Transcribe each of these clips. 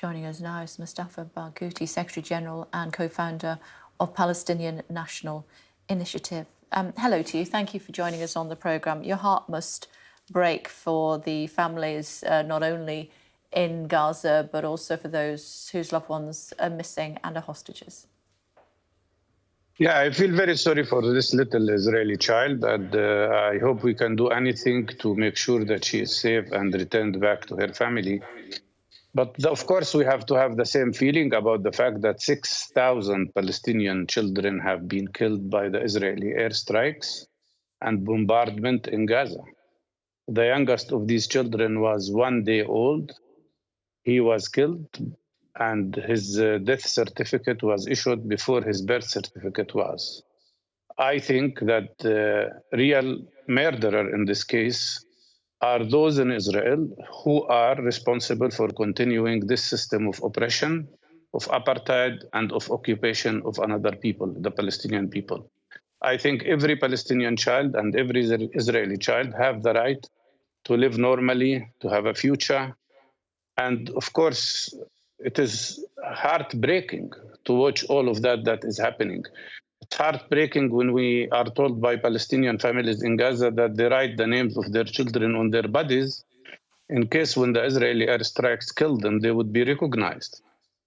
Joining us now is Mustafa Barghouti, Secretary-General and co-founder of Palestinian National Initiative. Hello to you. Thank you for joining us on the programme. Your heart must break for the families, not only in Gaza, but also for those whose loved ones are missing and are hostages. Yeah, I feel very sorry for this little Israeli child, and I hope we can do anything to make sure that she is safe and returned back to her family. But of course, we have to have the same feeling about the fact that 6,000 Palestinian children have been killed by the Israeli airstrikes and bombardment in Gaza. The youngest of these children was 1 day old. He was killed, and his death certificate was issued before his birth certificate was. I think that the real murderer in this case are those in Israel who are responsible for continuing this system of oppression, of apartheid, and of occupation of another people, the Palestinian people. I think every Palestinian child and every Israeli child have the right to live normally, to have a future. And of course, it is heartbreaking to watch all of that is happening. It's heartbreaking when we are told by Palestinian families in Gaza that they write the names of their children on their bodies in case when the Israeli airstrikes killed them, they would be recognized.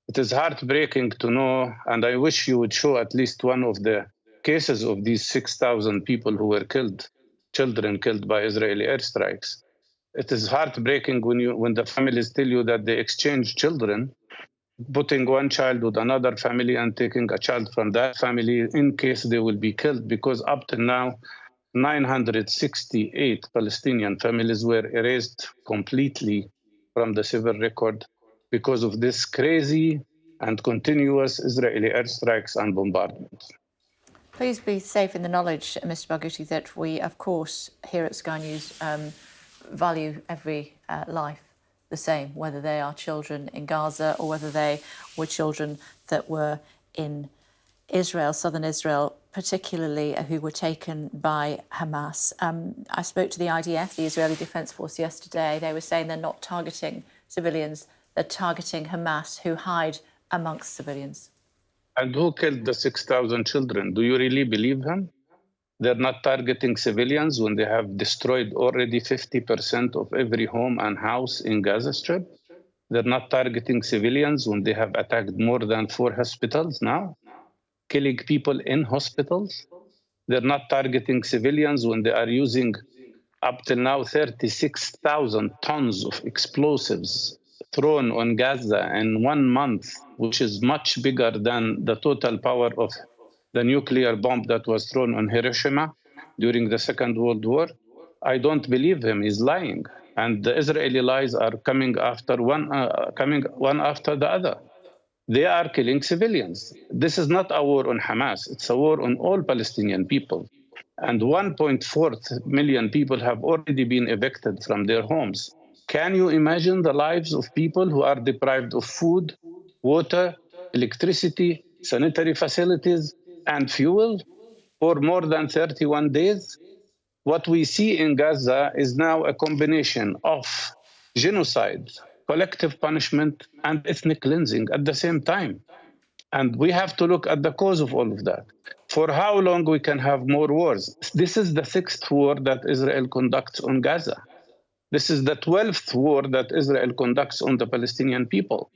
It is heartbreaking to know, and I wish you would show at least one of the cases of these 6,000 people who were killed, children killed by Israeli airstrikes. It is heartbreaking when the families tell you that they exchange children, putting one child with another family and taking a child from that family in case they will be killed, because up to now, 968 Palestinian families were erased completely from the civil record because of this crazy and continuous Israeli airstrikes and bombardments. Please be safe in the knowledge, Mr. Barghouti, that we, of course, here at Sky News value every life the same, whether they are children in Gaza or whether they were children that were in Israel, southern Israel, particularly who were taken by Hamas. I spoke to the IDF, the Israeli Defense Force, yesterday. They were saying they're not targeting civilians, they're targeting Hamas, who hide amongst civilians. And who killed the 6,000 children? Do you really believe him? They're not targeting civilians when they have destroyed already 50% of every home and house in Gaza Strip. They're not targeting civilians when they have attacked more than 4 hospitals now, killing people in hospitals. They're not targeting civilians when they are using up till now 36,000 tons of explosives thrown on Gaza in 1 month, which is much bigger than the total power of the nuclear bomb that was thrown on Hiroshima during the Second World War. I don't believe him. He's lying. And the Israeli lies are coming one after the other. They are killing civilians. This is not a war on Hamas. It's a war on all Palestinian people. And 1.4 million people have already been evicted from their homes. Can you imagine the lives of people who are deprived of food, water, electricity, sanitary facilities, and fuel for more than 31 days? What we see in Gaza is now a combination of genocide, collective punishment, and ethnic cleansing at the same time. And we have to look at the cause of all of that. For how long we can have more wars? This is the 6th war that Israel conducts on Gaza. This is the 12th war that Israel conducts on the Palestinian people.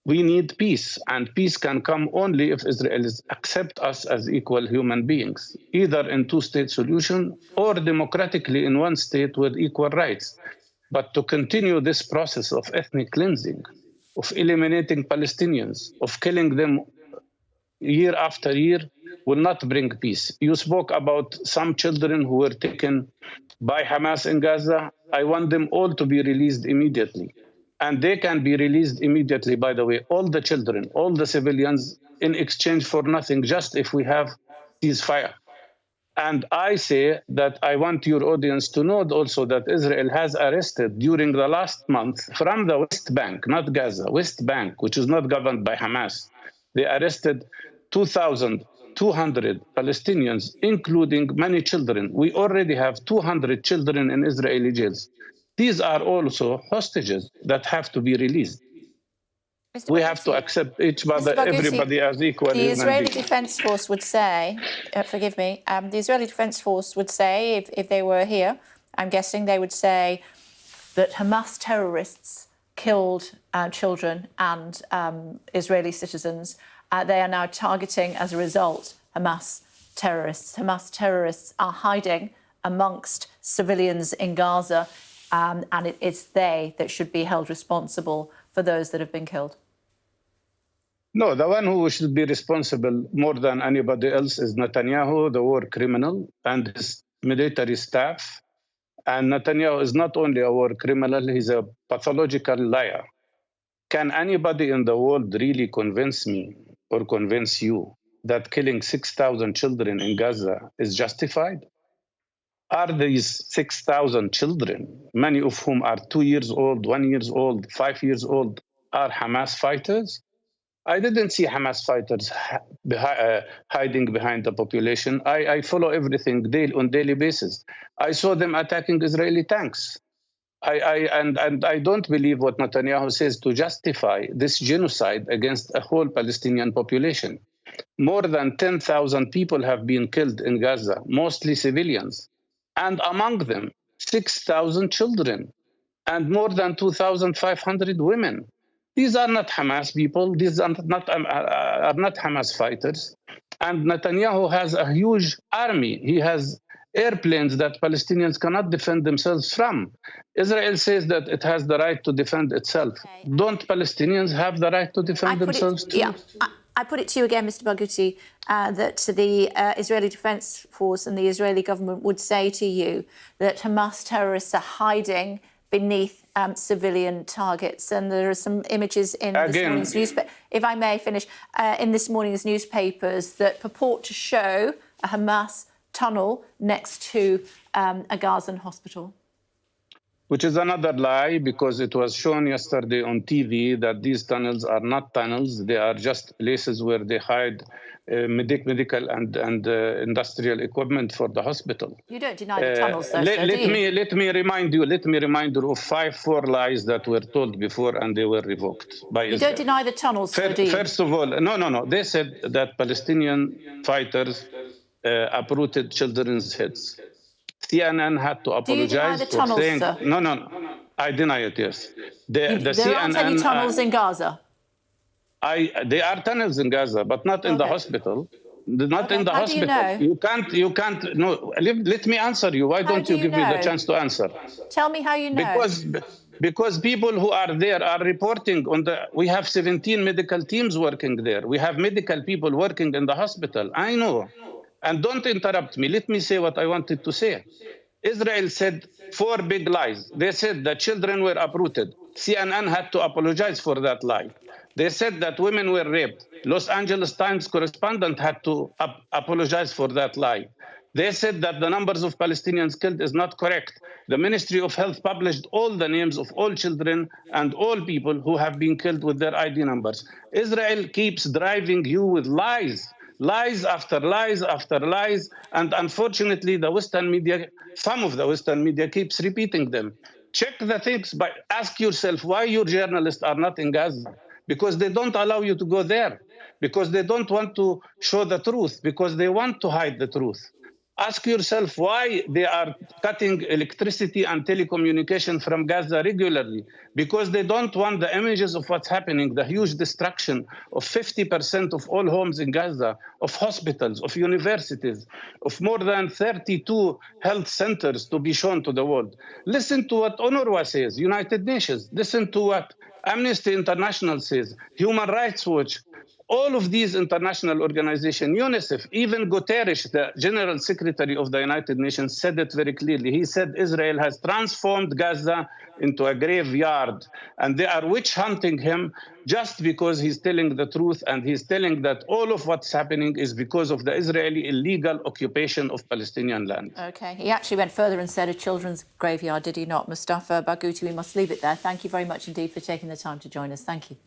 We need peace, and peace can come only if Israelis accept us as equal human beings, either in 2-state solution or democratically in 1 state with equal rights. But to continue this process of ethnic cleansing, of eliminating Palestinians, of killing them year after year, will not bring peace. You spoke about some children who were taken by Hamas in Gaza. I want them all to be released immediately. And they can be released immediately, by the way, all the children, all the civilians, in exchange for nothing, just if we have ceasefire. And I say that I want your audience to know also that Israel has arrested during the last month from the West Bank, not Gaza, West Bank, which is not governed by Hamas. They arrested 2,200 Palestinians, including many children. We already have 200 children in Israeli jails. These are also hostages that have to be released. Mr. We have to Barghouti, accept Mr. Barghouti, everybody as equal the human Israeli beings. Defense Force would say, forgive me, the Israeli Defense Force would say, if they were here, I'm guessing they would say that Hamas terrorists killed children and Israeli citizens. They are now targeting, as a result, Hamas terrorists. Hamas terrorists are hiding amongst civilians in Gaza, and it's they that should be held responsible for those that have been killed. No, the one who should be responsible more than anybody else is Netanyahu, the war criminal, and his military staff. And Netanyahu is not only a war criminal, he's a pathological liar. Can anybody in the world really convince me or convince you that killing 6,000 children in Gaza is justified? Are these 6,000 children, many of whom are 2 years old, 1 year old, 5 years old, are Hamas fighters? I didn't see Hamas fighters hiding behind the population. I follow everything on daily basis. I saw them attacking Israeli tanks. And I don't believe what Netanyahu says to justify this genocide against a whole Palestinian population. More than 10,000 people have been killed in Gaza, mostly civilians, and among them 6,000 children and more than 2,500 women. These are not Hamas people. These are not Hamas fighters. And Netanyahu has a huge army. He has airplanes that Palestinians cannot defend themselves from. Israel says that it has the right to defend itself. Okay. Don't Palestinians have the right to defend themselves too? Yeah, I put it to you again, Mr. Barghouti, that the Israeli Defense Force and the Israeli government would say to you that Hamas terrorists are hiding beneath civilian targets. And there are some images in this morning's newspaper, if I may finish, in this morning's newspapers that purport to show a Hamas tunnel next to a Gazan hospital. Which is another lie, because it was shown yesterday on TV that these tunnels are not tunnels. They are just places where they hide medical and industrial equipment for the hospital. You don't deny the tunnels, though, sir, do you? Let me remind you of 4 lies that were told before, and they were revoked by Israel. You don't deny the tunnels, sir, do you? First of all, no. They said that Palestinian fighters uprooted children's heads. CNN had to apologize for saying... Sir? No. I deny it, yes. There aren't any tunnels in Gaza? There are tunnels in Gaza, but not in the hospital. Not in the hospital. Do you know? You can't... No, let me answer you. Why don't you give me the chance to answer? Tell me how you know. Because people who are there are reporting on the... We have 17 medical teams working there. We have medical people working in the hospital. I know. And don't interrupt me. Let me say what I wanted to say. Israel said 4 big lies. They said that children were uprooted. CNN had to apologize for that lie. They said that women were raped. Los Angeles Times correspondent had to apologize for that lie. They said that the numbers of Palestinians killed is not correct. The Ministry of Health published all the names of all children and all people who have been killed with their ID numbers. Israel keeps driving you with lies. Lies after lies after lies, and unfortunately the Western media, some of the Western media keeps repeating them. Check the things, but ask yourself why your journalists are not in Gaza. Because they don't allow you to go there. Because they don't want to show the truth. Because they want to hide the truth. Ask yourself why they are cutting electricity and telecommunication from Gaza regularly. Because they don't want the images of what's happening, the huge destruction of 50% of all homes in Gaza, of hospitals, of universities, of more than 32 health centers to be shown to the world. Listen to what UNRWA says, United Nations. Listen to what Amnesty International says, Human Rights Watch. All of these international organizations, UNICEF, even Guterres, the General Secretary of the United Nations, said it very clearly. He said Israel has transformed Gaza into a graveyard, and they are witch hunting him just because he's telling the truth, and he's telling that all of what's happening is because of the Israeli illegal occupation of Palestinian land. Okay. He actually went further and said a children's graveyard, did he not? Mustafa Barghouti, we must leave it there. Thank you very much indeed for taking the time to join us. Thank you.